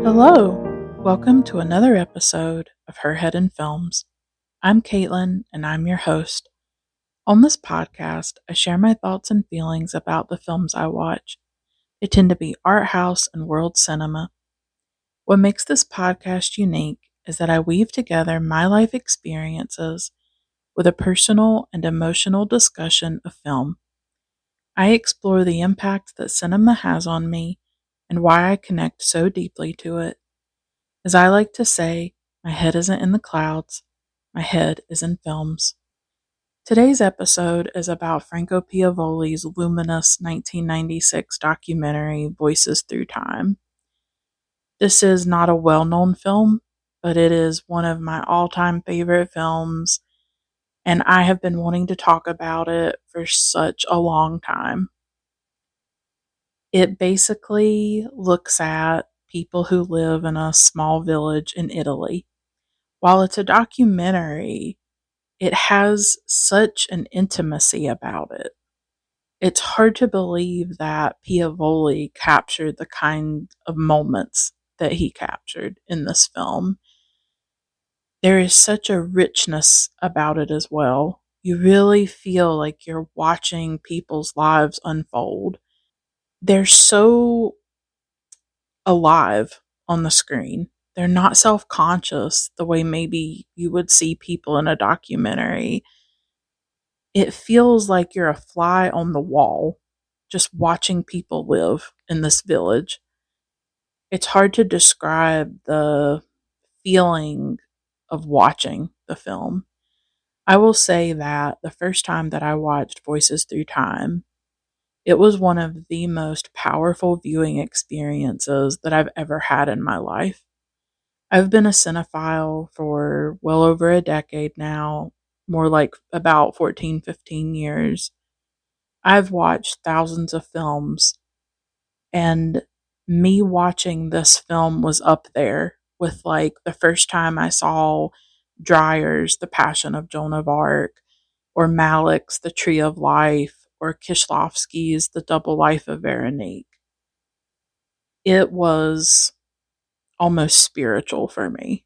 Hello, welcome to another episode of Her Head in Films. I'm Caitlin, and I'm your host. On this podcast, I share my thoughts and feelings about the films I watch. They tend to be art house and world cinema. What makes this podcast unique is that I weave together my life experiences with a personal and emotional discussion of film. I explore the impact that cinema has on me and why I connect so deeply to it. As I like to say, my head isn't in the clouds, my head is in films. Today's episode is about Franco Piavoli's luminous 1996 documentary, Voices Through Time. This is not a well-known film, but it is one of my all-time favorite films, and I have been wanting to talk about it for such a long time. It basically looks at people who live in a small village in Italy. While it's a documentary, it has such an intimacy about it. It's hard to believe that Piavoli captured the kind of moments that he captured in this film. There is such a richness about it as well. You really feel like you're watching people's lives unfold. They're so alive on the screen. They're not self-conscious the way maybe you would see people in a documentary. It feels like you're a fly on the wall, just watching people live in this village. It's hard to describe the feeling of watching the film. I will say that the first time that I watched Voices Through Time, it was one of the most powerful viewing experiences that I've ever had in my life. I've been a cinephile for well over a decade now, more like about 14, 15 years. I've watched thousands of films, and me watching this film was up there with like the first time I saw Dreyer's The Passion of Joan of Arc, or Malick's The Tree of Life, or Kieślowski's The Double Life of Veronique. It was almost spiritual for me.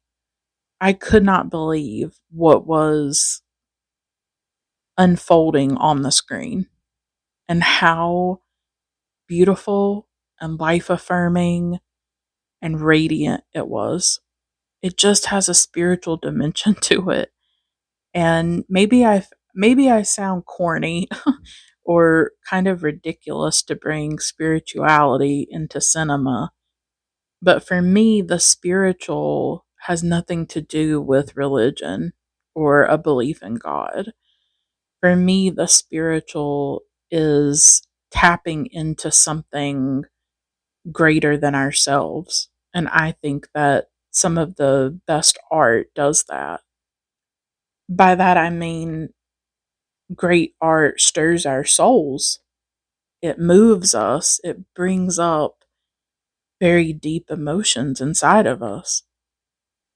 I could not believe what was unfolding on the screen and how beautiful and life affirming and radiant it was. It just has a spiritual dimension to it. And maybe I sound corny or kind of ridiculous to bring spirituality into cinema, but for me the spiritual has nothing to do with religion or a belief in God. For me the spiritual is tapping into something greater than ourselves. And I think that some of the best art does that. By that I mean great art stirs our souls. It moves us. It brings up very deep emotions inside of us.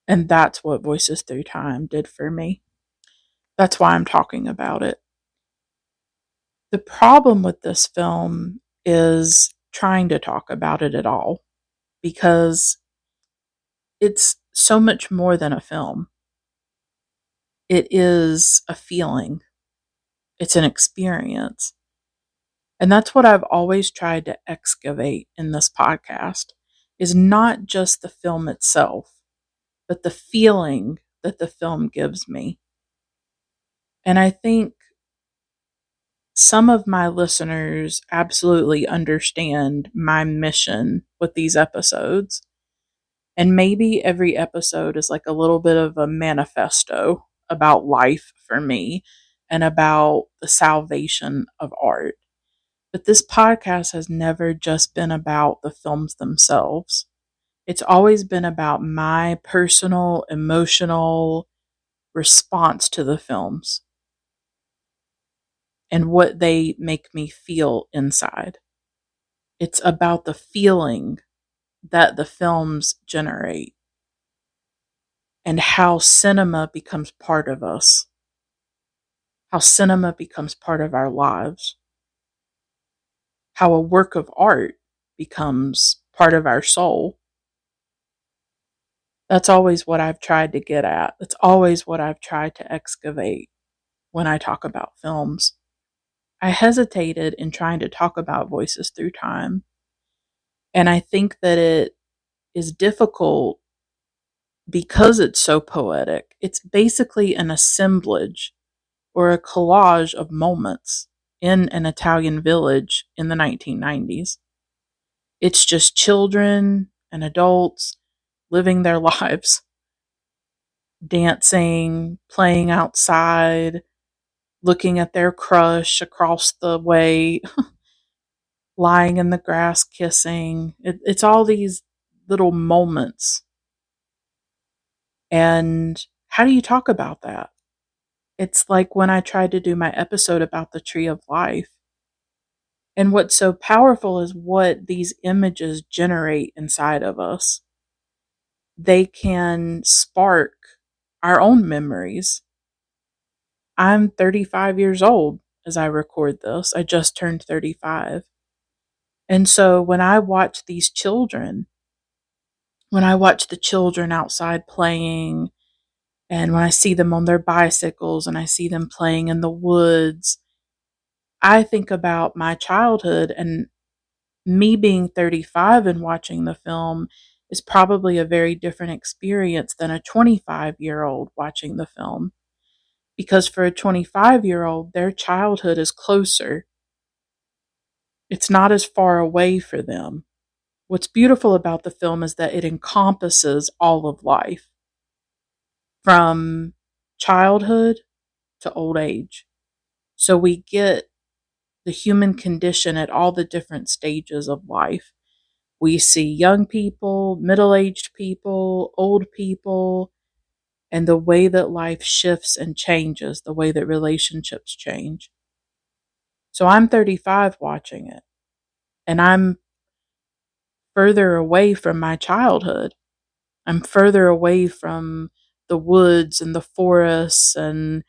And that's what Voices Through Time did for me. That's why I'm talking about it. The problem with this film is trying to talk about it at all, because it's so much more than a film. It is a feeling. It's an experience. And that's what I've always tried to excavate in this podcast, is not just the film itself, but the feeling that the film gives me. And I think some of my listeners absolutely understand my mission with these episodes. And maybe every episode is like a little bit of a manifesto about life for me and about the salvation of art. But this podcast has never just been about the films themselves. It's always been about my personal, emotional response to the films and what they make me feel inside. It's about the feeling that the films generate and how cinema becomes part of us, how cinema becomes part of our lives, how a work of art becomes part of our soul. That's always what I've tried to get at. It's always what I've tried to excavate when I talk about films. I hesitated in trying to talk about Voices Through Time. And I think that it is difficult because it's so poetic. It's basically an assemblage or a collage of moments in an Italian village in the 1990s. It's just children and adults living their lives, dancing, playing outside, looking at their crush across the way, lying in the grass kissing. It's all these little moments. And how do you talk about that? It's like when I tried to do my episode about the tree of life. And what's so powerful is what these images generate inside of us. They can spark our own memories. I'm 35 years old as I record this. I just turned 35. And so when I watch these children, when I watch the children outside playing, and when I see them on their bicycles and I see them playing in the woods, I think about my childhood, and me being 35 and watching the film is probably a very different experience than a 25-year-old watching the film. Because for a 25-year-old, their childhood is closer. It's not as far away for them. What's beautiful about the film is that it encompasses all of life, from childhood to old age. So we get the human condition at all the different stages of life. We see young people, middle-aged people, old people, and the way that life shifts and changes, the way that relationships change. So I'm 35 watching it, and I'm further away from my childhood. I'm further away from the woods and the forests and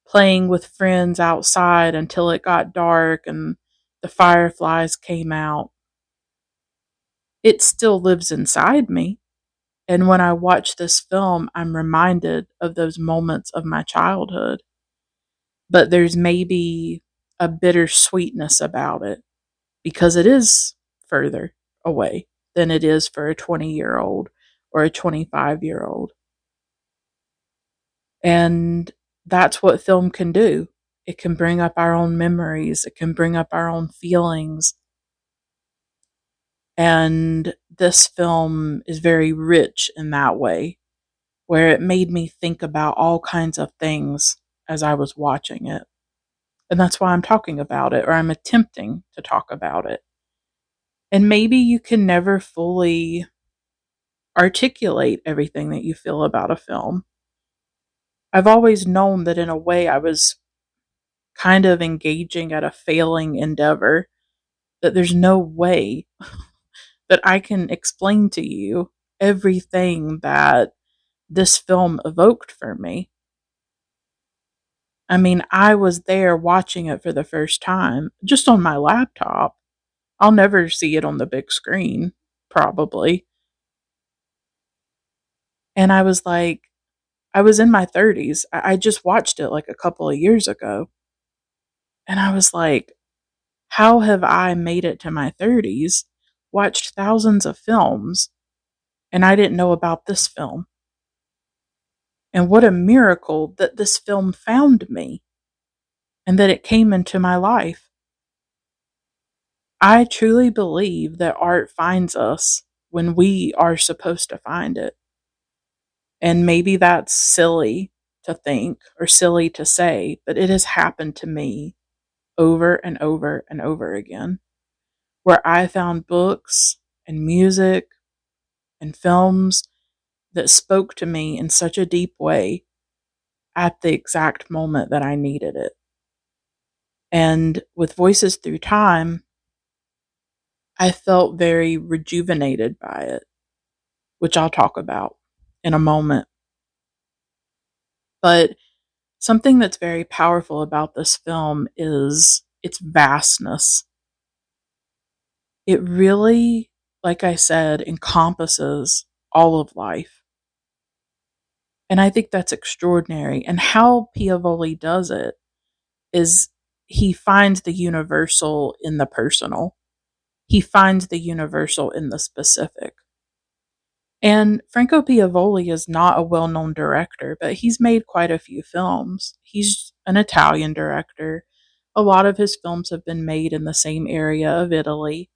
playing with friends outside until it got dark and the fireflies came out. It still lives inside me. And when I watch this film, I'm reminded of those moments of my childhood. But there's maybe a bittersweetness about it because it is further away than it is for a 20-year-old or a 25-year-old. And that's what film can do. It can bring up our own memories. It can bring up our own feelings. And this film is very rich in that way, where it made me think about all kinds of things as I was watching it. And that's why I'm talking about it, or I'm attempting to talk about it. And maybe you can never fully articulate everything that you feel about a film. I've always known that in a way I was kind of engaging at a failing endeavor, that there's no way that I can explain to you everything that this film evoked for me. I mean, I was there watching it for the first time, just on my laptop. I'll never see it on the big screen, probably. And I was like, I was in my 30s. I just watched it like a couple of years ago. And I was like, how have I made it to my 30s, watched thousands of films, and I didn't know about this film? And what a miracle that this film found me and that it came into my life. I truly believe that art finds us when we are supposed to find it. And maybe that's silly to think or silly to say, but it has happened to me over and over and over again, where I found books and music and films that spoke to me in such a deep way at the exact moment that I needed it. And with Voices Through Time, I felt very rejuvenated by it, which I'll talk about in a moment. But something that's very powerful about this film is its vastness. It really, like I said, encompasses all of life. And I think that's extraordinary. And how Piavoli does it is he finds the universal in the personal. He finds the universal in the specific. And Franco Piavoli is not a well known director, but he's made quite a few films. He's an Italian director. A lot of his films have been made in the same area of Italy.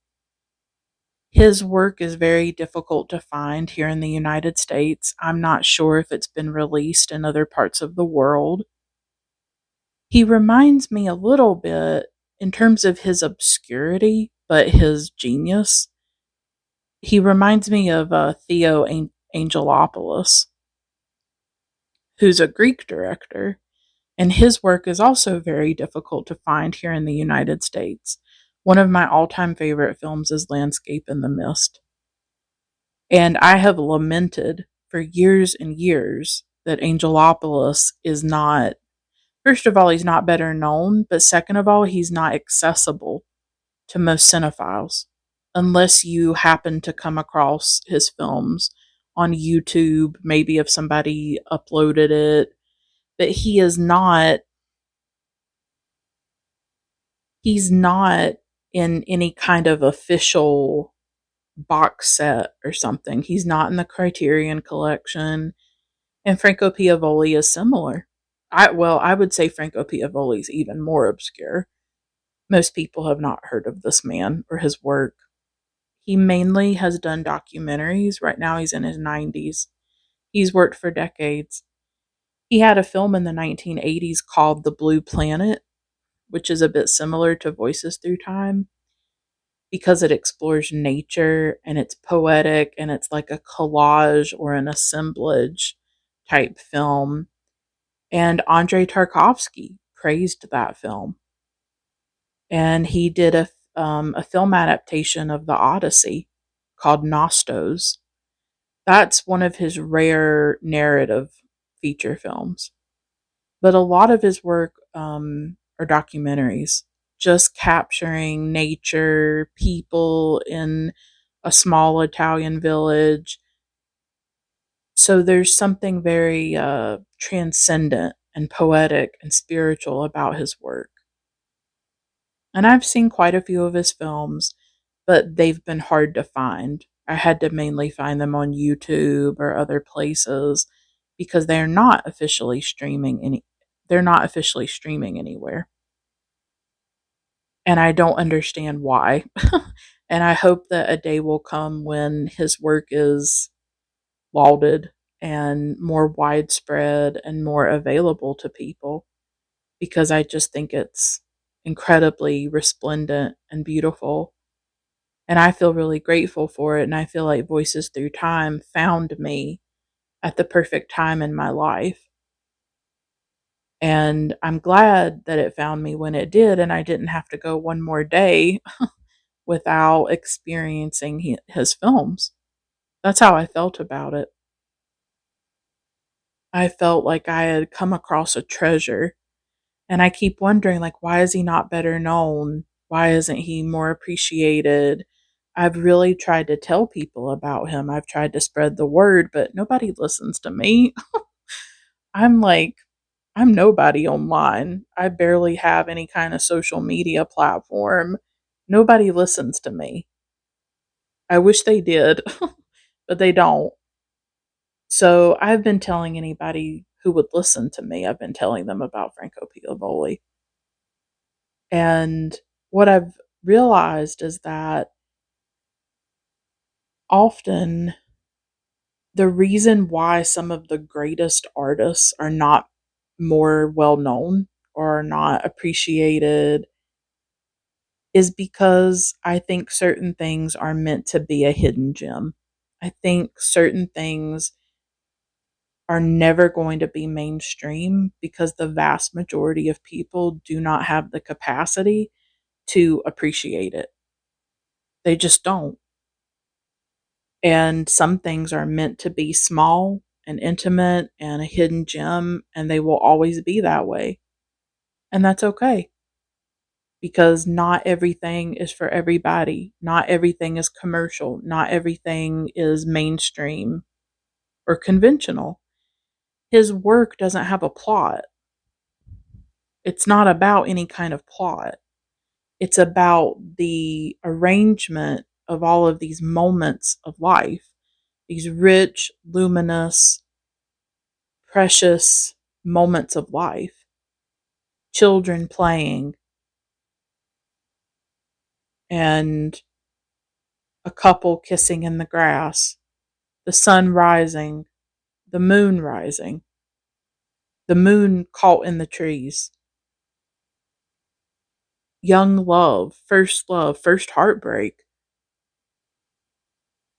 His work is very difficult to find here in the United States. I'm not sure if it's been released in other parts of the world. He reminds me a little bit, in terms of his obscurity, but his genius. He reminds me of Theo Angelopoulos, who's a Greek director, and his work is also very difficult to find here in the United States. One of my all time favorite films is Landscape in the Mist. And I have lamented for years and years that Angelopoulos is not, first of all, he's not better known, but second of all, he's not accessible to most cinephiles unless you happen to come across his films on YouTube, maybe if somebody uploaded it. But he's not in any kind of official box set or something. He's not in the Criterion collection. And Franco Piavoli is similar. I would say Franco Piavoli is even more obscure. Most people have not heard of this man or his work. He mainly has done documentaries. Right now he's in his 90s. He's worked for decades. He had a film in the 1980s called The Blue Planet, which is a bit similar to Voices Through Time because it explores nature and it's poetic and it's like a collage or an assemblage type film. And Andrei Tarkovsky praised that film. And he did a film adaptation of the Odyssey called Nostos. That's one of his rare narrative feature films. But a lot of his work are documentaries, just capturing nature, people in a small Italian village. So there's something very transcendent and poetic and spiritual about his work. And I've seen quite a few of his films, but they've been hard to find. I had to mainly find them on YouTube or other places because they're not officially streaming anywhere. And I don't understand why. And I hope that a day will come when his work is lauded and more widespread and more available to people because I just think it's incredibly resplendent and beautiful. And I feel really grateful for it. And I feel like Voices Through Time found me at the perfect time in my life. And I'm glad that it found me when it did, and I didn't have to go one more day without experiencing his films. That's how I felt about it. I felt like I had come across a treasure. And I keep wondering, like, why is he not better known? Why isn't he more appreciated? I've really tried to tell people about him. I've tried to spread the word, but nobody listens to me. I'm like, I'm nobody online. I barely have any kind of social media platform. Nobody listens to me. I wish they did, but they don't. So I've been telling anybody who would listen to me, I've been telling them about Franco Piavoli. And what I've realized is that often the reason why some of the greatest artists are not more well known or are not appreciated is because I think certain things are meant to be a hidden gem. I think certain things are never going to be mainstream because the vast majority of people do not have the capacity to appreciate it. They just don't. And some things are meant to be small and intimate and a hidden gem, and they will always be that way. And that's okay because not everything is for everybody. Not everything is commercial. Not everything is mainstream or conventional. His work doesn't have a plot. It's not about any kind of plot. It's about the arrangement of all of these moments of life, these rich, luminous, precious moments of life. Children playing, and a couple kissing in the grass, the sun rising, the moon rising, the moon caught in the trees, young love, first heartbreak.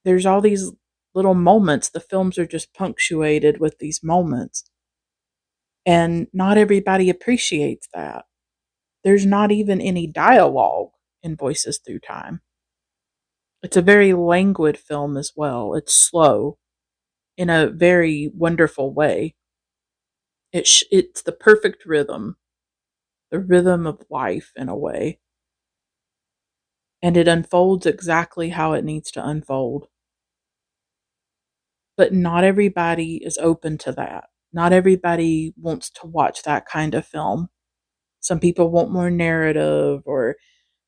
There's all these little moments. The films are just punctuated with these moments. And not everybody appreciates that. There's not even any dialogue in Voices Through Time. It's a very languid film as well. It's slow in a very wonderful way. It's the perfect rhythm, the rhythm of life in a way. And it unfolds exactly how it needs to unfold. But not everybody is open to that. Not everybody wants to watch that kind of film. Some people want more narrative, or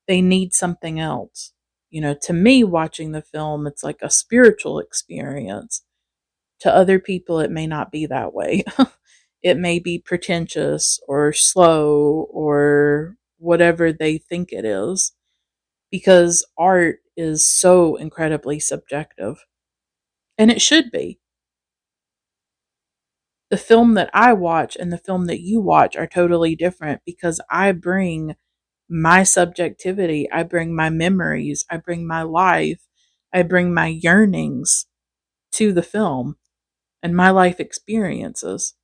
they need something else. To me, watching the film, it's like a spiritual experience. To other people, it may not be that way. It may be pretentious or slow or whatever they think it is, because art is so incredibly subjective. And it should be. The film that I watch and the film that you watch are totally different, because I bring my subjectivity, I bring my memories, I bring my life, I bring my yearnings to the film and my life experiences.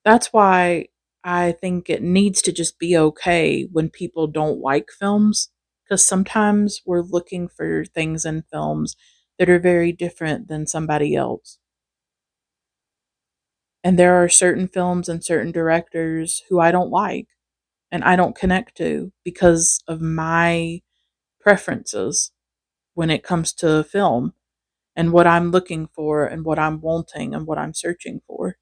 That's why I think it needs to just be okay when people don't like films, because sometimes we're looking for things in films that are very different than somebody else. And there are certain films and certain directors who I don't like and I don't connect to because of my preferences when it comes to film and what I'm looking for and what I'm wanting and what I'm searching for.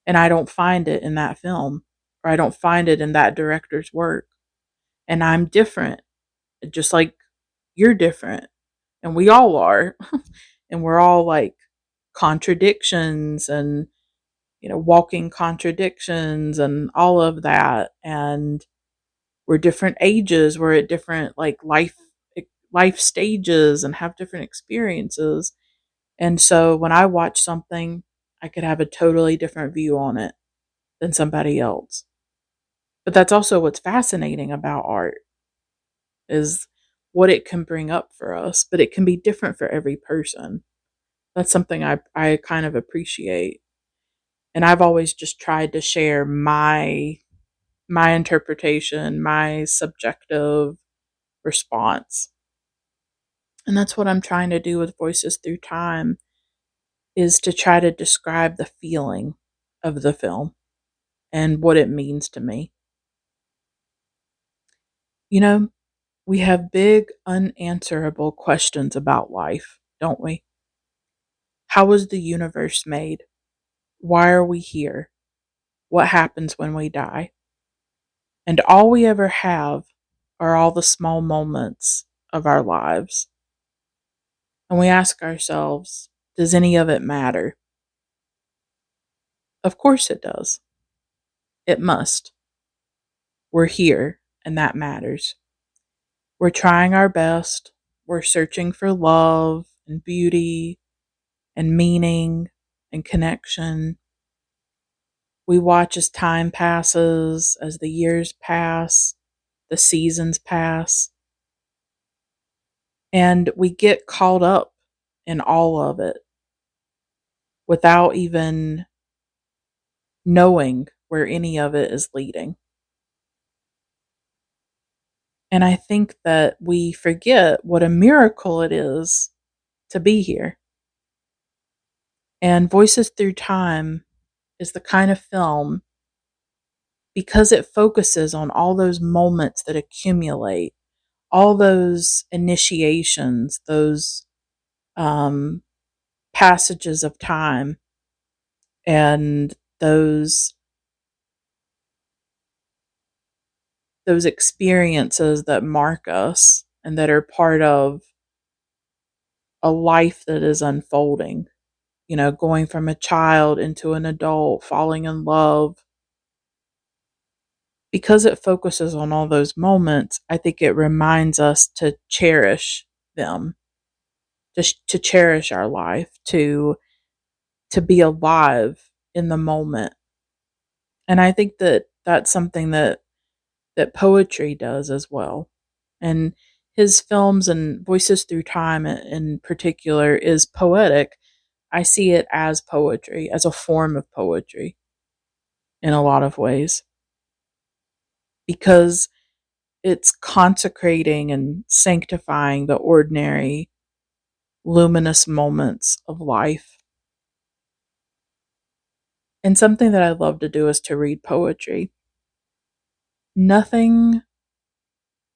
And I don't find it in that film, or I don't find it in that director's work. And I'm different, just like you're different. And we all are. And we're all like contradictions and, walking contradictions and all of that. And we're different ages. We're at different like life stages and have different experiences. And so when I watch something, I could have a totally different view on it than somebody else. But that's also what's fascinating about art, is what it can bring up for us, but it can be different for every person. That's something I kind of appreciate. And I've always just tried to share my interpretation, my subjective response. And that's what I'm trying to do with Voices Through Time, is to try to describe the feeling of the film and what it means to me. You know, we have big unanswerable questions about life, don't we? How was the universe made? Why are we here? What happens when we die? And all we ever have are all the small moments of our lives. And we ask ourselves, does any of it matter? Of course it does. It must. We're here, and that matters. We're trying our best. We're searching for love and beauty and meaning and connection. We watch as time passes, as the years pass, the seasons pass, and we get caught up in all of it without even knowing where any of it is leading. And I think that we forget what a miracle it is to be here. And Voices Through Time is the kind of film, because it focuses on all those moments that accumulate, all those initiations, those passages of time. And those experiences that mark us and that are part of a life that is unfolding, going from a child into an adult, falling in love, because it focuses on all those moments, I think it reminds us to cherish them, to cherish our life, to be alive in the moment. And I think that that's something that poetry does as well. And his films and Voices Through Time in particular is poetic. I see it as poetry, as a form of poetry in a lot of ways, because it's consecrating and sanctifying the ordinary, luminous moments of life. And something that I love to do is to read poetry. Nothing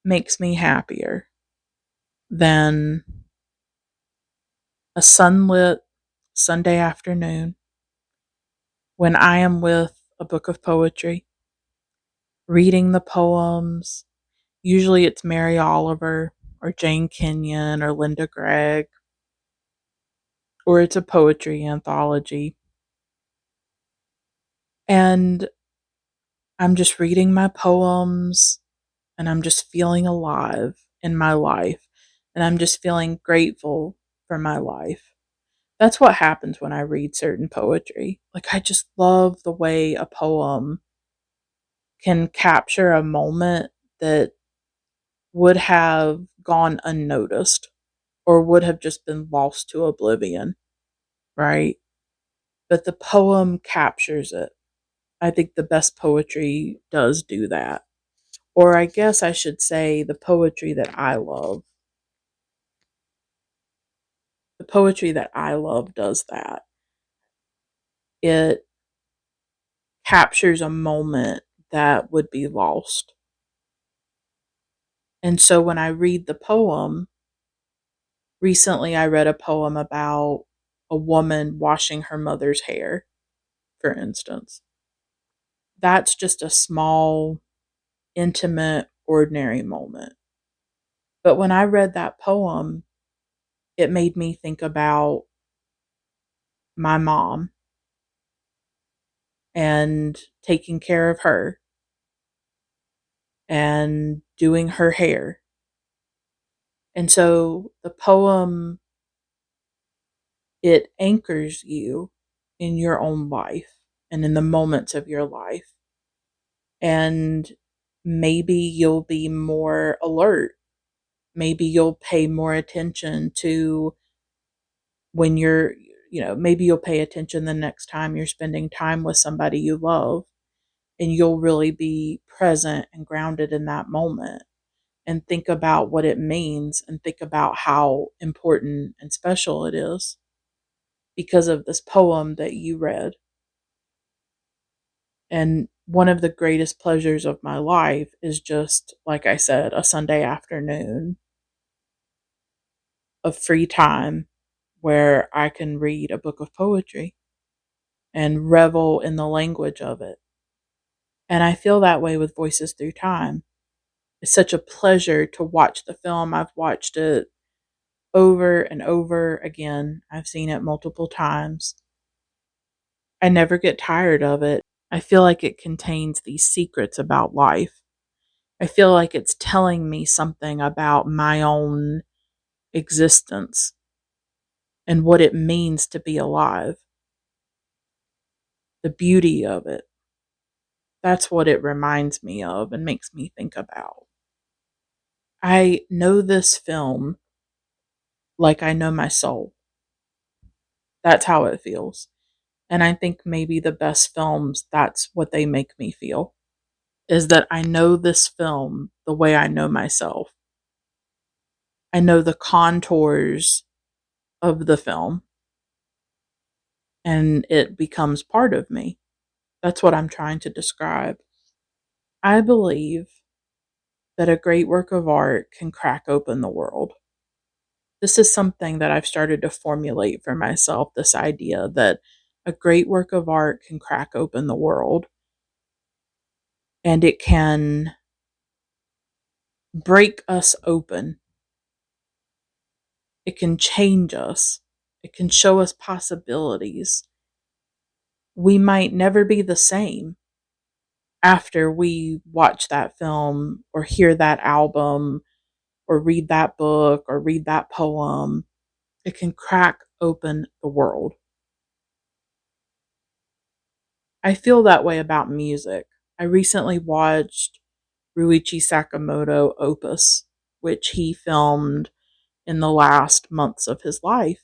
makes me happier than a sunlit Sunday afternoon when I am with a book of poetry, reading the poems. Usually it's Mary Oliver or Jane Kenyon or Linda Gregg, or it's a poetry anthology. And I'm just reading my poems and I'm just feeling alive in my life. And I'm just feeling grateful for my life. That's what happens when I read certain poetry. Like, I just love the way a poem can capture a moment that would have gone unnoticed or would have just been lost to oblivion, right? But the poem captures it. I think the best poetry does do that. Or I guess I should say the poetry that I love. The poetry that I love does that. It captures a moment that would be lost. And so when I read the poem, recently I read a poem about a woman washing her mother's hair, for instance. That's just a small, intimate, ordinary moment. But when I read that poem, it made me think about my mom and taking care of her and doing her hair. And so the poem, it anchors you in your own life and in the moments of your life. And maybe you'll be more alert. Maybe you'll pay more attention to when maybe you'll pay attention the next time you're spending time with somebody you love, and you'll really be present and grounded in that moment and think about what it means and think about how important and special it is because of this poem that you read. And one of the greatest pleasures of my life is just, like I said, a Sunday afternoon of free time where I can read a book of poetry and revel in the language of it. And I feel that way with Voices Through Time. It's such a pleasure to watch the film. I've watched it over and over again. I've seen it multiple times. I never get tired of it. I feel like it contains these secrets about life. I feel like it's telling me something about my own existence and what it means to be alive. The beauty of it. That's what it reminds me of and makes me think about. I know this film like I know my soul. That's how it feels. And I think maybe the best films, that's what they make me feel, is that I know this film the way I know myself. I know the contours of the film and it becomes part of me. That's what I'm trying to describe. I believe that a great work of art can crack open the world. This is something that I've started to formulate for myself, this idea that A great work of art can crack open the world, and it can break us open. It can change us. It can show us possibilities. We might never be the same after we watch that film or hear that album or read that book or read that poem. It can crack open the world. I feel that way about music. I recently watched Ruichi Sakamoto Opus, which he filmed in the last months of his life.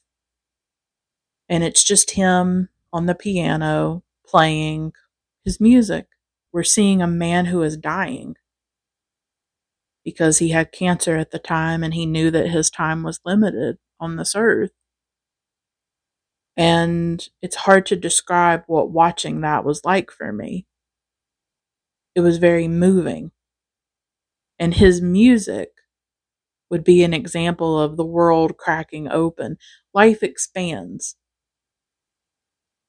And it's just him on the piano playing his music. We're seeing a man who is dying because he had cancer at the time and he knew that his time was limited on this earth. And it's hard to describe what watching that was like for me. It was very moving. And his music would be an example of the world cracking open. Life expands.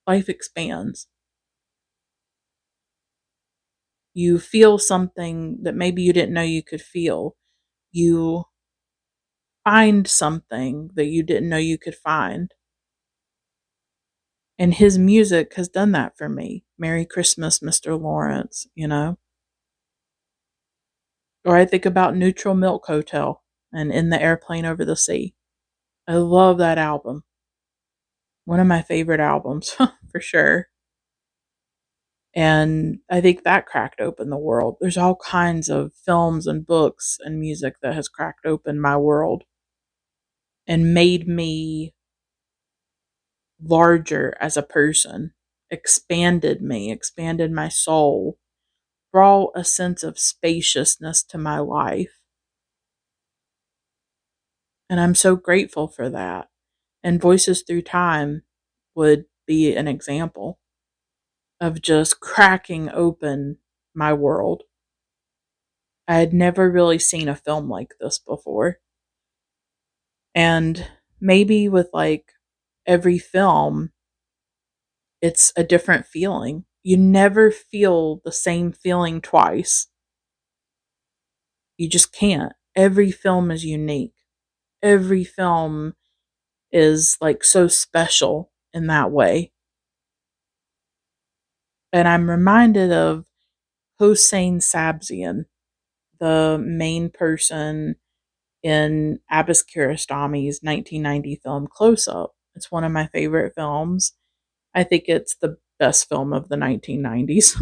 Life expands. You feel something that maybe you didn't know you could feel. You find something that you didn't know you could find. And his music has done that for me. Merry Christmas, Mr. Lawrence, you know? Or I think about Neutral Milk Hotel and In the Airplane Over the Sea. I love that album. One of my favorite albums, for sure. And I think that cracked open the world. There's all kinds of films and books and music that has cracked open my world and made me larger as a person, expanded me, expanded my soul, brought a sense of spaciousness to my life. And I'm so grateful for that. And Voices Through Time would be an example of just cracking open my world. I had never really seen a film like this before. And maybe with like every film, it's a different feeling. You never feel the same feeling twice. You just can't. Every film is unique. Every film is like so special in that way. And I'm reminded of Hossein Sabzian, the main person in Abbas Kiarostami's 1990 film Close Up. It's one of my favorite films. I think it's the best film of the 1990s.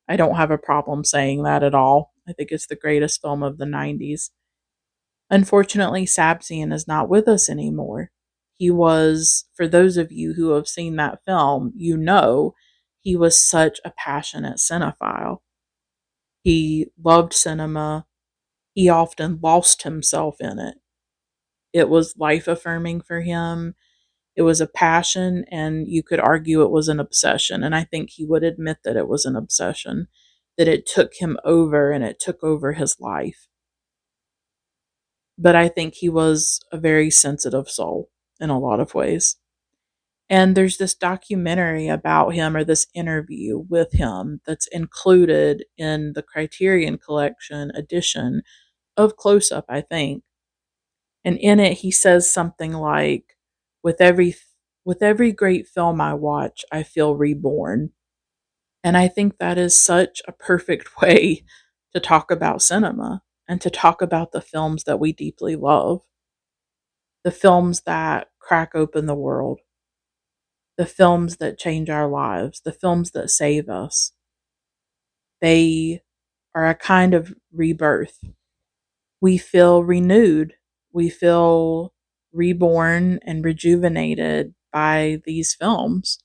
I don't have a problem saying that at all. I think it's the greatest film of the 90s. Unfortunately, Sabzian is not with us anymore. He was, for those of you who have seen that film, you know he was such a passionate cinephile. He loved cinema. He often lost himself in it. It was life affirming for him. It was a passion, and you could argue it was an obsession. And I think he would admit that it was an obsession, that it took him over and it took over his life. But I think he was a very sensitive soul in a lot of ways. And there's this documentary about him, or this interview with him, that's included in the Criterion Collection edition of Close Up, I think. And in it, he says something like, with every great film I watch, I feel reborn. And I think that is such a perfect way to talk about cinema and to talk about the films that we deeply love, the films that crack open the world, the films that change our lives, the films that save us. They are a kind of rebirth. We feel renewed. We feel reborn and rejuvenated by these films.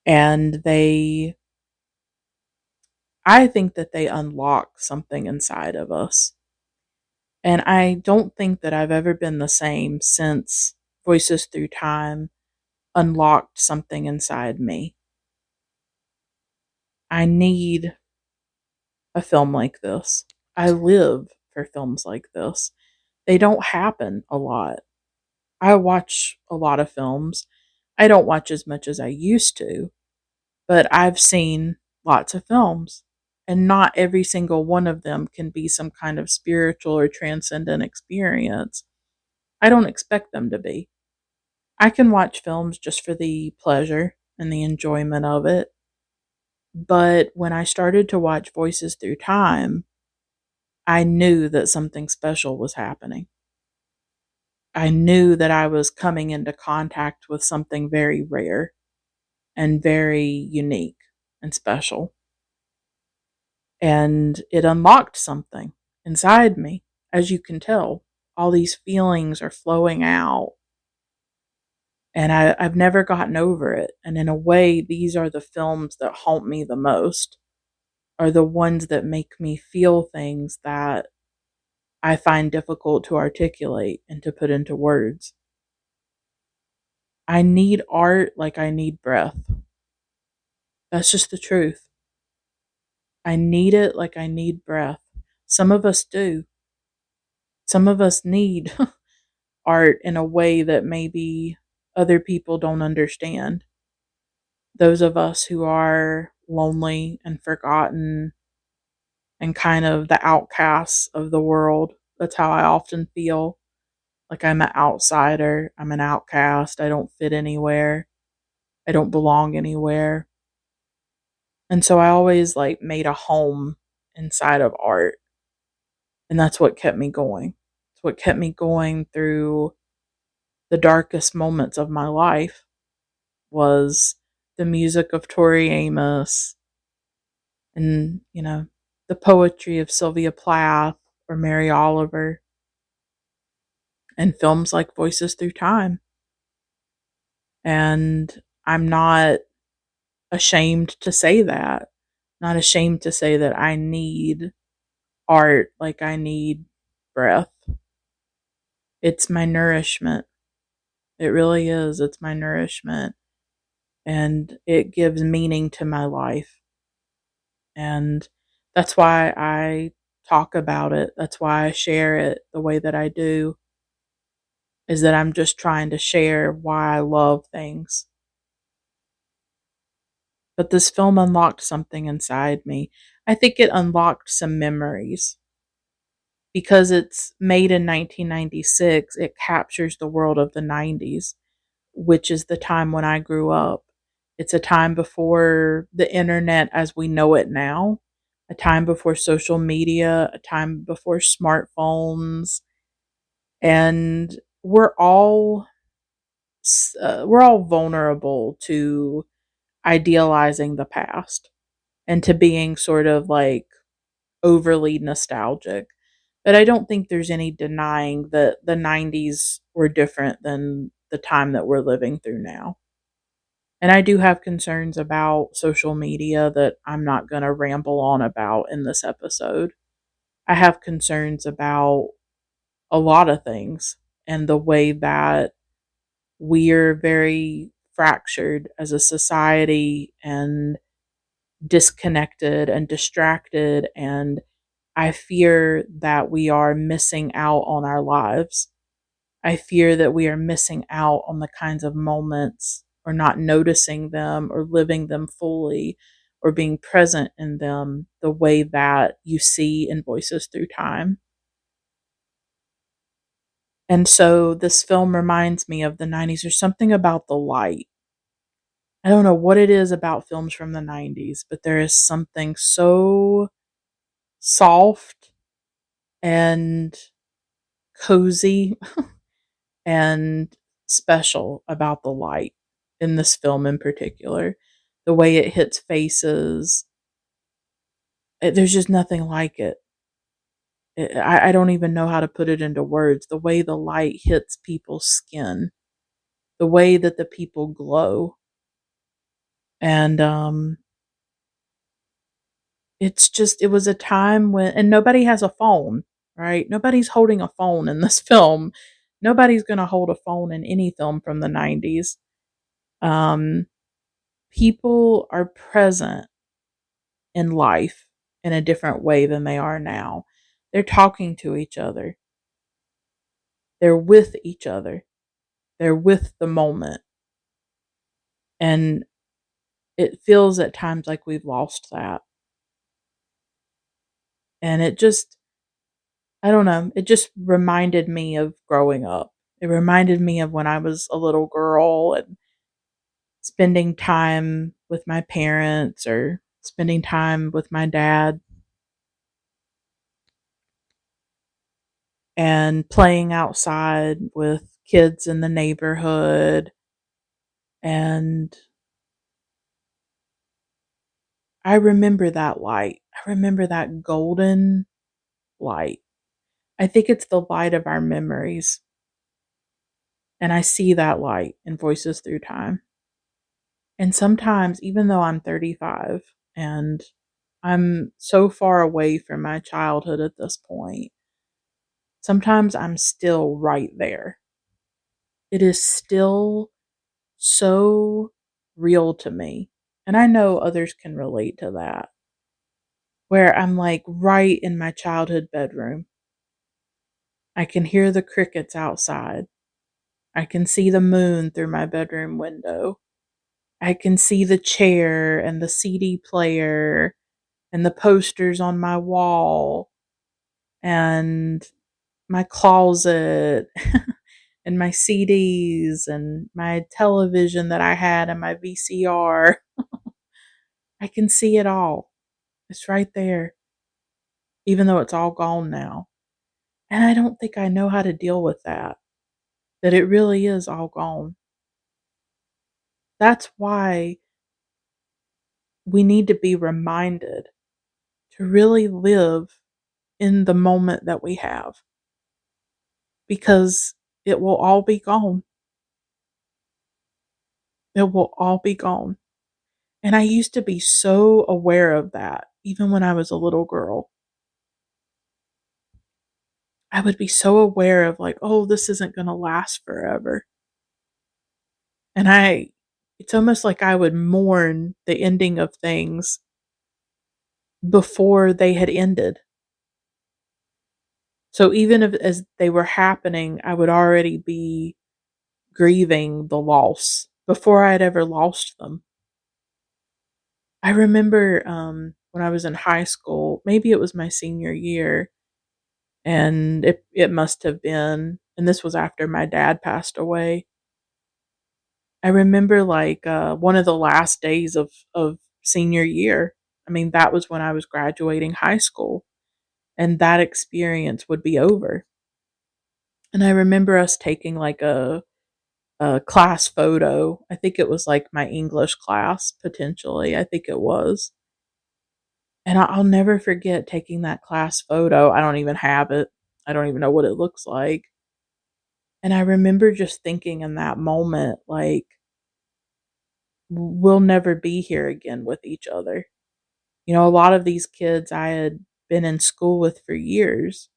And I think that they unlock something inside of us. And I don't think that I've ever been the same since Voices Through Time unlocked something inside me. I need a film like this. I live for films like this. They don't happen a lot. I watch a lot of films. I don't watch as much as I used to, but I've seen lots of films, and not every single one of them can be some kind of spiritual or transcendent experience. I don't expect them to be. I can watch films just for the pleasure and the enjoyment of it. But when I started to watch Voices Through Time, I knew that something special was happening. I knew that I was coming into contact with something very rare and very unique and special. And it unlocked something inside me. As you can tell, all these feelings are flowing out. And I've never gotten over it. And in a way, these are the films that haunt me the most, are the ones that make me feel things that I find difficult to articulate and to put into words. I need art like I need breath. That's just the truth. I need it like I need breath. Some of us do. Some of us need art in a way that maybe other people don't understand. Those of us who are lonely and forgotten and kind of the outcasts of the world. That's how I often feel. Like I'm an outsider, I'm an outcast, I don't fit anywhere, I don't belong anywhere. And so I always like made a home inside of art. And that's what kept me going. It's what kept me going through the darkest moments of my life was the music of Tori Amos and, the poetry of Sylvia Plath or Mary Oliver and films like Voices Through Time. And I'm not ashamed to say that. Not ashamed to say that I need art like I need breath. It's my nourishment. It really is. It's my nourishment. And it gives meaning to my life. And that's why I talk about it. That's why I share it the way that I do, is that I'm just trying to share why I love things. But this film unlocked something inside me. I think it unlocked some memories. Because it's made in 1996, it captures the world of the 90s, which is the time when I grew up. It's a time before the internet as we know it now, a time before social media, a time before smartphones, and we're all vulnerable to idealizing the past and to being sort of like overly nostalgic. But I don't think there's any denying that the 90s were different than the time that we're living through now. And I do have concerns about social media that I'm not going to ramble on about in this episode. I have concerns about a lot of things and the way that we're very fractured as a society and disconnected and distracted, and I fear that we are missing out on our lives. I fear that we are missing out on the kinds of moments or not noticing them or living them fully or being present in them the way that you see in Voices Through Time. And so this film reminds me of the 90s. There's something about the light. I don't know what it is about films from the 90s, but there is something so soft and cozy and special about the light in this film in particular. The way it hits faces, there's just nothing like it. I don't even know how to put it into words. The way the light hits people's skin, the way that the people glow. And it was a time when, and nobody has a phone, right? Nobody's holding a phone in this film. Nobody's going to hold a phone in any film from the 90s. Um, People are present in life in a different way than they are now. They're talking to each other. They're with each other. They're with the moment. And it feels at times like we've lost that. And it just, I don't know, it just reminded me of growing up. It reminded me of when I was a little girl and spending time with my parents or spending time with my dad and playing outside with kids in the neighborhood. And I remember that light. I remember that golden light. I think it's the light of our memories. And I see that light in Voices Through Time. And sometimes, even though I'm 35 and I'm so far away from my childhood at this point, sometimes I'm still right there. It is still so real to me. And I know others can relate to that, where I'm like right in my childhood bedroom. I can hear the crickets outside. I can see the moon through my bedroom window. I can see the chair and the CD player and the posters on my wall and my closet and my CDs and my television that I had and my VCR. I can see it all. It's right there, even though it's all gone now. And I don't think I know how to deal with that it really is all gone. That's why we need to be reminded to really live in the moment that we have, because it will all be gone. It will all be gone. And I used to be so aware of that, even when I was a little girl. I would be so aware of, like, oh, this isn't going to last forever. And it's almost like I would mourn the ending of things before they had ended. So even if, as they were happening, I would already be grieving the loss before I had ever lost them. I remember when I was in high school, maybe it was my senior year, and it must have been, and this was after my dad passed away. I remember like one of the last days of senior year. I mean, that was when I was graduating high school, and that experience would be over. And I remember us taking like a class photo. I think it was like my English class, potentially. I think it was. And I'll never forget taking that class photo. I don't even have it. I don't even know what it looks like. And I remember just thinking in that moment, like, we'll never be here again with each other. You know, a lot of these kids I had been in school with for years.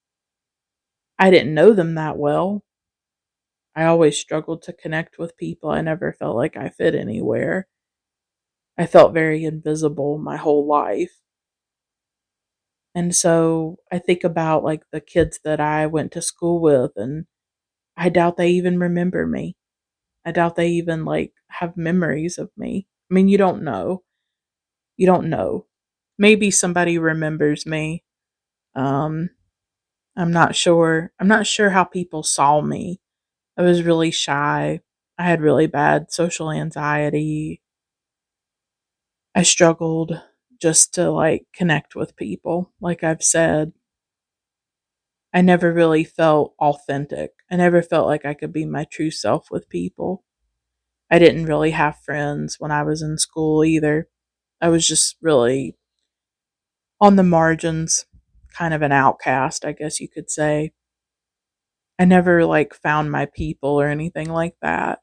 I didn't know them that well. I always struggled to connect with people. I never felt like I fit anywhere. I felt very invisible my whole life. And so I think about like the kids that I went to school with, and I doubt they even remember me. I doubt they even like have memories of me. I mean, you don't know. You don't know. Maybe somebody remembers me. Um, I'm not sure. I'm not sure how people saw me. I was really shy. I had really bad social anxiety. I struggled just to like connect with people. Like I've said, I never really felt authentic. I never felt like I could be my true self with people. I didn't really have friends when I was in school either. I was just really on the margins, kind of an outcast, I guess you could say. I never like found my people or anything like that.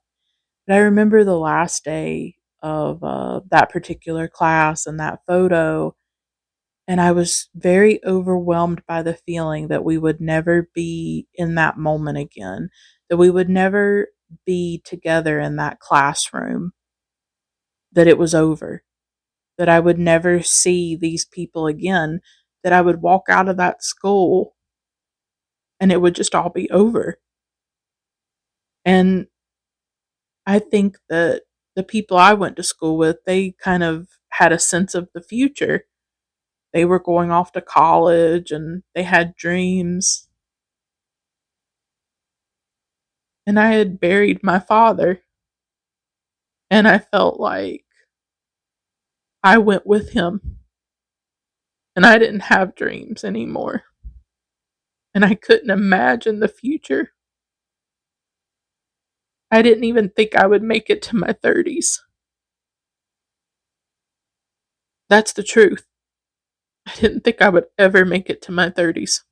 But I remember the last day of that particular class and that photo, and I was very overwhelmed by the feeling that we would never be in that moment again, that we would never be together in that classroom, that it was over, that I would never see these people again, that I would walk out of that school and it would just all be over. And I think that the people I went to school with, they kind of had a sense of the future. They were going off to college and they had dreams. And I had buried my father. And I felt like I went with him. And I didn't have dreams anymore. And I couldn't imagine the future. I didn't even think I would make it to my 30s. That's the truth. I didn't think I would ever make it to my 30s.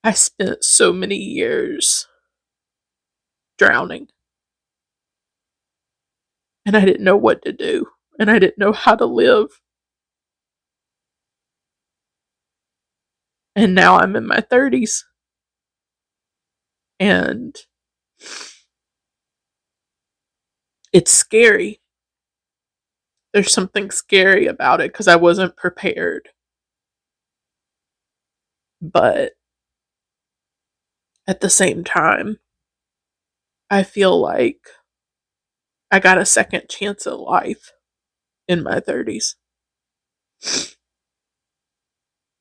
I spent so many years drowning. And I didn't know what to do. And I didn't know how to live. And now I'm in my 30s. And it's scary. There's something scary about it because I wasn't prepared. But at the same time, I feel like I got a second chance at life in my 30s.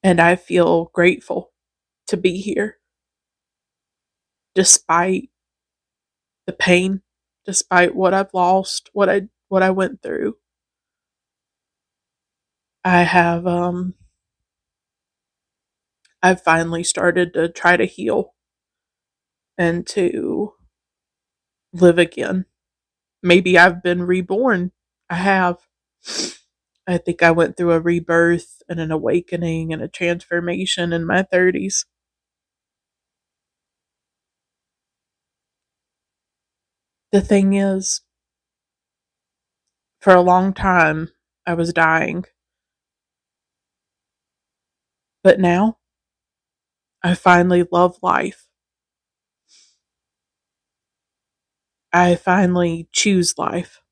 And I feel grateful to be here despite the pain, despite what I've lost, what I went through. I have I've finally started to try to heal and to live again. Maybe I've been reborn. I have. I think I went through a rebirth and an awakening and a transformation in my 30s. The thing is, for a long time, I was dying. But now, I finally love life. I finally choose life.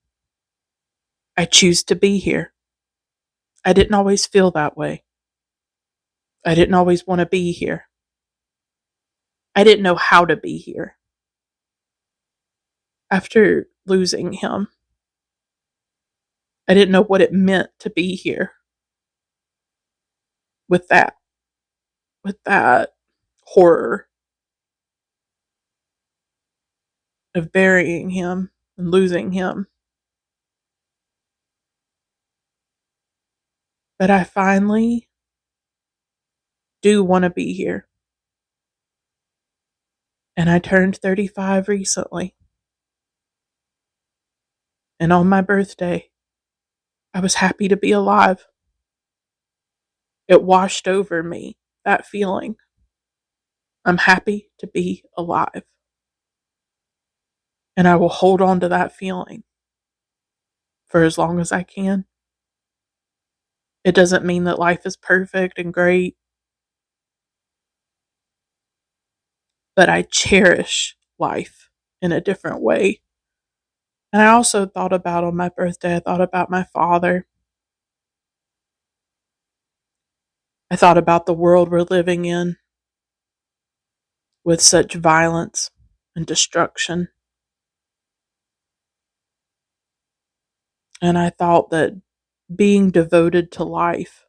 I choose to be here. I didn't always feel that way. I didn't always want to be here. I didn't know how to be here. After losing him, I didn't know what it meant to be here with that horror of burying him and losing him. But I finally do want to be here. And I turned 35 recently. And on my birthday, I was happy to be alive. It washed over me, that feeling. I'm happy to be alive. And I will hold on to that feeling for as long as I can. It doesn't mean that life is perfect and great, but I cherish life in a different way. And I also thought about on my birthday, I thought about my father. I thought about the world we're living in with such violence and destruction. And I thought that being devoted to life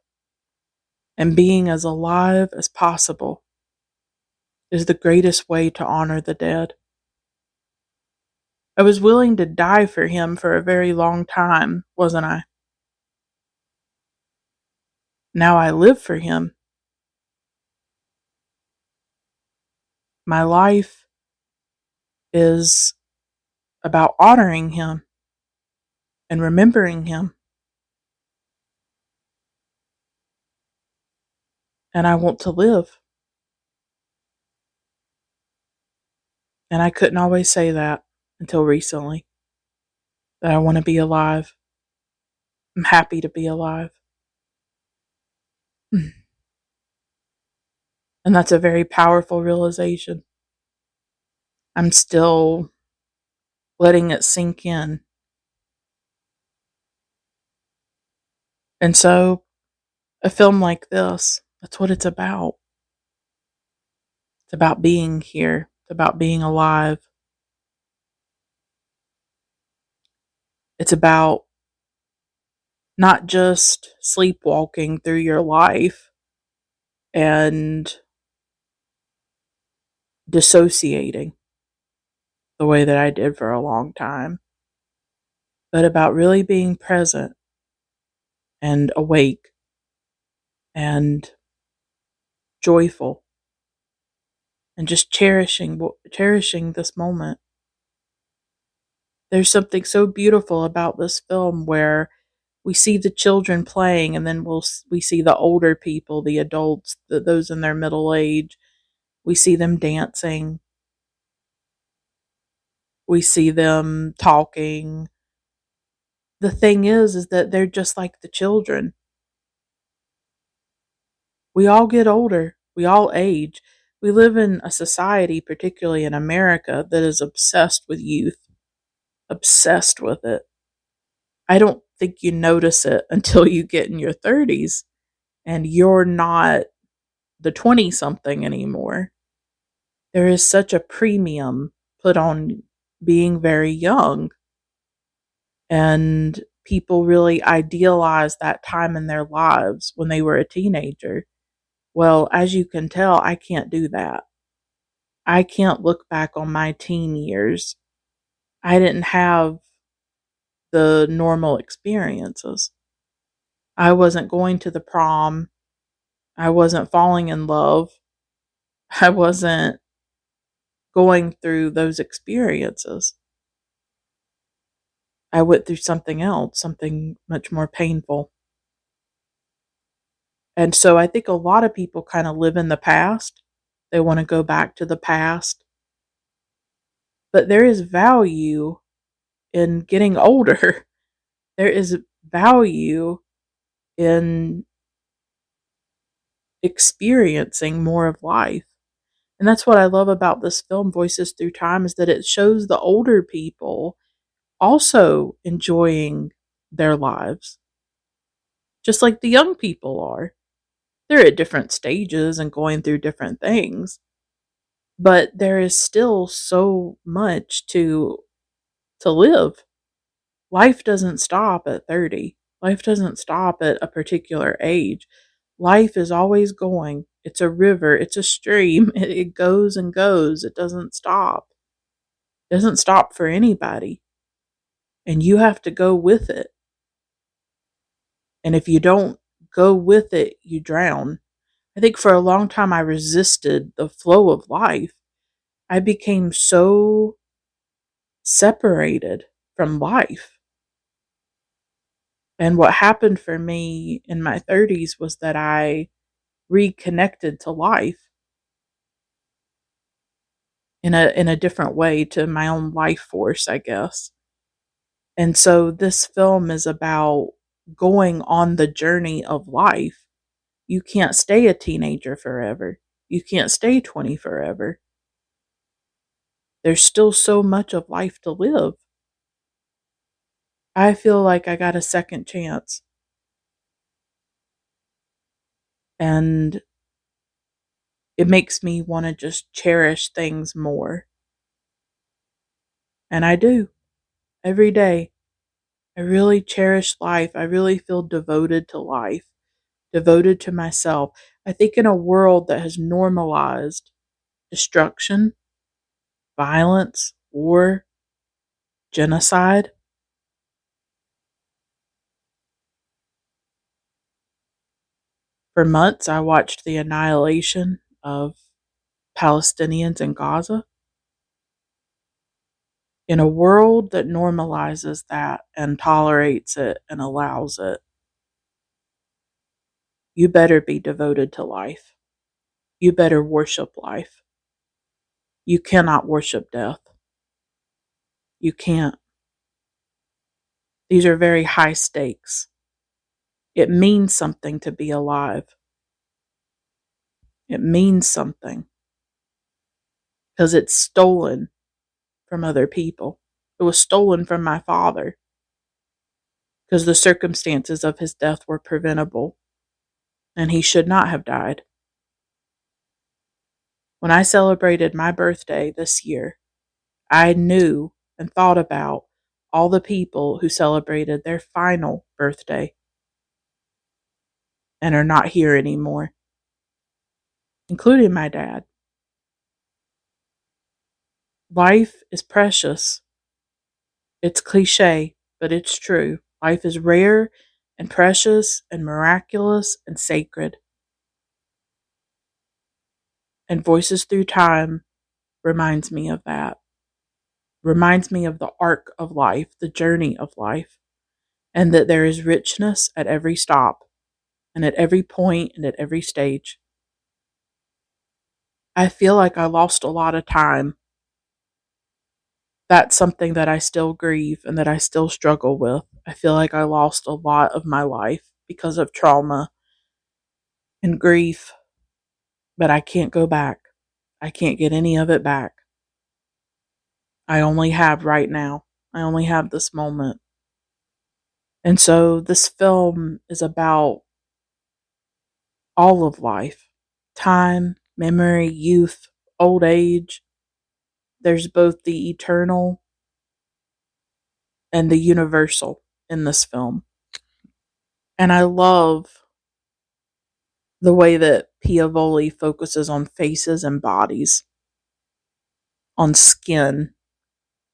and being as alive as possible is the greatest way to honor the dead. I was willing to die for him for a very long time, wasn't I? Now I live for him. My life is about honoring him and remembering him. And I want to live. And I couldn't always say that until recently, that I want to be alive. I'm happy to be alive. And that's a very powerful realization. I'm still letting it sink in. And so, a film like this, that's what it's about. It's about being here. It's about being alive. It's about not just sleepwalking through your life and dissociating the way that I did for a long time, but about really being present and awake and joyful and just cherishing this moment. There's something so beautiful about this film where we see the children playing, and then we see the older people, the adults, those in their middle age. We see them dancing. We see them talking. The thing is that they're just like the children. We all get older. We all age. We live in a society, particularly in America, that is obsessed with youth, obsessed with it. I don't think you notice it until you get in your 30s and you're not the 20 something anymore. There is such a premium put on being very young, and people really idealize that time in their lives when they were a teenager. Well, as you can tell, I can't do that. I can't look back on my teen years. I didn't have the normal experiences. I wasn't going to the prom. I wasn't falling in love. I wasn't going through those experiences. I went through something else, something much more painful. And so I think a lot of people kind of live in the past. They want to go back to the past. But there is value in getting older. There is value in experiencing more of life. And that's what I love about this film, Voices Through Time, is that it shows the older people also enjoying their lives, just like the young people are. They're at different stages and going through different things, but there is still so much to live. Life doesn't stop at 30. Life doesn't stop at a particular age. Life is always going. It's a river, it's a stream. It goes and goes. It doesn't stop. It doesn't stop for anybody. And you have to go with it. And if you don't go with it, you drown. I think for a long time I resisted the flow of life. I became so separated from life. And what happened for me in my 30s was that I reconnected to life in a different way, to my own life force, I guess. And so this film is about going on the journey of life. You can't stay a teenager forever. You can't stay 20 forever. There's still so much of life to live. I feel like I got a second chance. And it makes me want to just cherish things more. And I do every day. I really cherish life. I really feel devoted to life, devoted to myself. I think in a world that has normalized destruction, violence, war, genocide, for months I watched the annihilation of Palestinians in Gaza. In a world that normalizes that and tolerates it and allows it, you better be devoted to life. You better worship life. You cannot worship death. You can't. These are very high stakes. It means something to be alive. It means something because it's stolen from other people. It was stolen from my father because the circumstances of his death were preventable and he should not have died. When I celebrated my birthday this year, I knew and thought about all the people who celebrated their final birthday and are not here anymore, including my dad. Life is precious. It's cliche, but it's true. Life is rare and precious and miraculous and sacred. And Voices Through Time reminds me of that. Reminds me of the arc of life, the journey of life, and that there is richness at every stop and at every point and at every stage. I feel like I lost a lot of time. That's something that I still grieve and that I still struggle with. I feel like I lost a lot of my life because of trauma and grief, but I can't go back. I can't get any of it back. I only have right now. I only have this moment. And so this film is about all of life: time, memory, youth, old age. There's both the eternal and the universal in this film. And I love the way that Piavoli focuses on faces and bodies, on skin,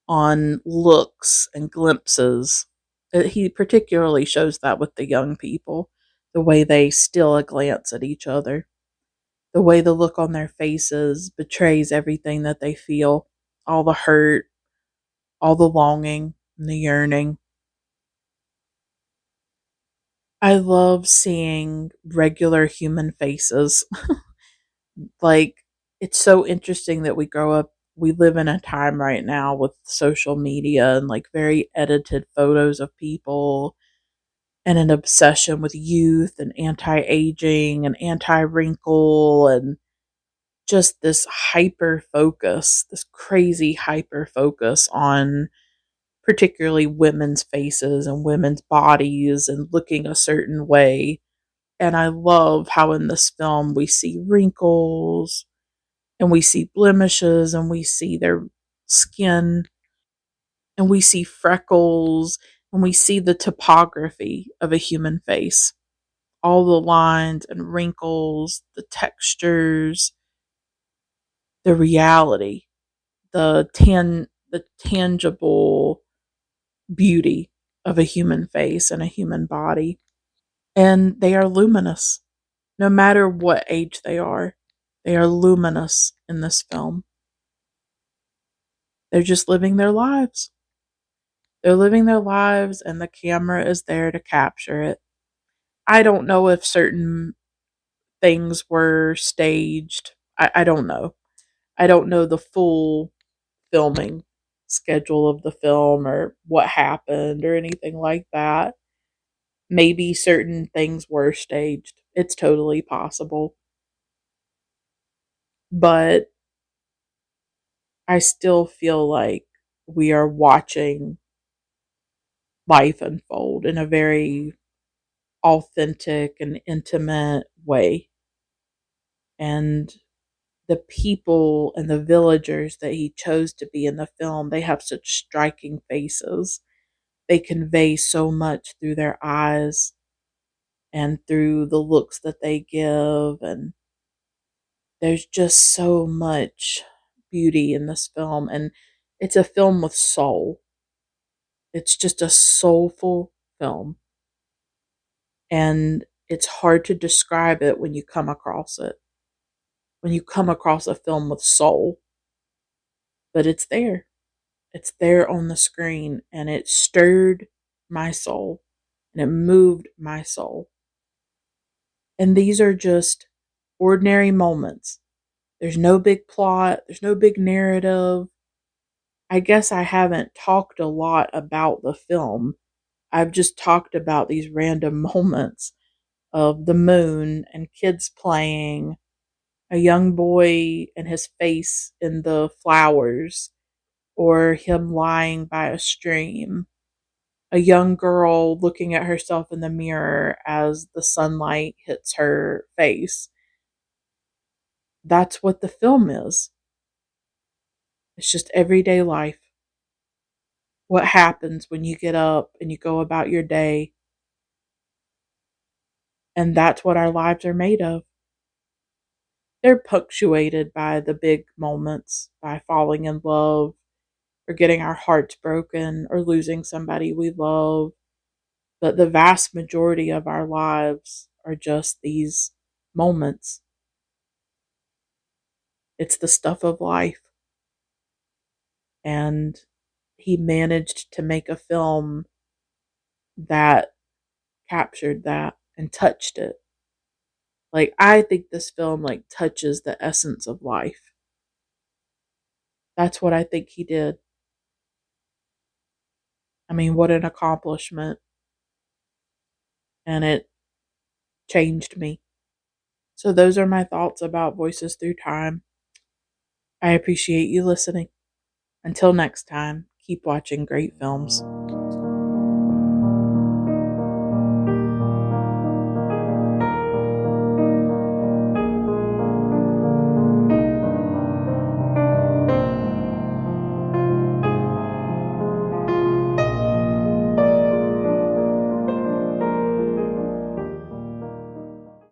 on looks and glimpses. He particularly shows that with the young people, the way they steal a glance at each other, the way the look on their faces betrays everything that they feel, all the hurt, all the longing and the yearning. I love seeing regular human faces. Like, it's so interesting that we live in a time right now with social media and like very edited photos of people and an obsession with youth and anti-aging and anti-wrinkle and just this hyper focus, this crazy hyper focus on particularly women's faces and women's bodies and looking a certain way. And I love how in this film we see wrinkles and we see blemishes and we see their skin and we see freckles and we see the topography of a human face. All the lines and wrinkles, the textures, the reality, the tangible beauty of a human face and a human body. And they are luminous. No matter what age they are luminous in this film. They're just living their lives. They're living their lives, and the camera is there to capture it. I don't know if certain things were staged. I don't know. I don't know the full filming schedule of the film or what happened or anything like that. Maybe certain things were staged. It's totally possible. But I still feel like we are watching life unfold in a very authentic and intimate way. And the people and the villagers that he chose to be in the film, they have such striking faces. They convey so much through their eyes and through the looks that they give. And there's just so much beauty in this film. And it's a film with soul. It's just a soulful film. And it's hard to describe it when you come across it. When you come across a film with soul. But it's there. It's there on the screen, and it stirred my soul and it moved my soul. And these are just ordinary moments. There's no big plot, there's no big narrative. I guess I haven't talked a lot about the film. I've just talked about these random moments of the moon and kids playing, a young boy and his face in the flowers, or him lying by a stream, a young girl looking at herself in the mirror as the sunlight hits her face. That's what the film is. It's just everyday life. what happens when you get up and you go about your day. And that's what our lives are made of. They're punctuated by the big moments, by falling in love, or getting our hearts broken, or losing somebody we love. But the vast majority of our lives are just these moments. It's the stuff of life. And he managed to make a film that captured that and touched it. Like, I think this film touches the essence of life. That's what I think he did. I mean, what an accomplishment. And it changed me. So those are my thoughts about Voices Through Time. I appreciate you listening. Until next time, keep watching great films.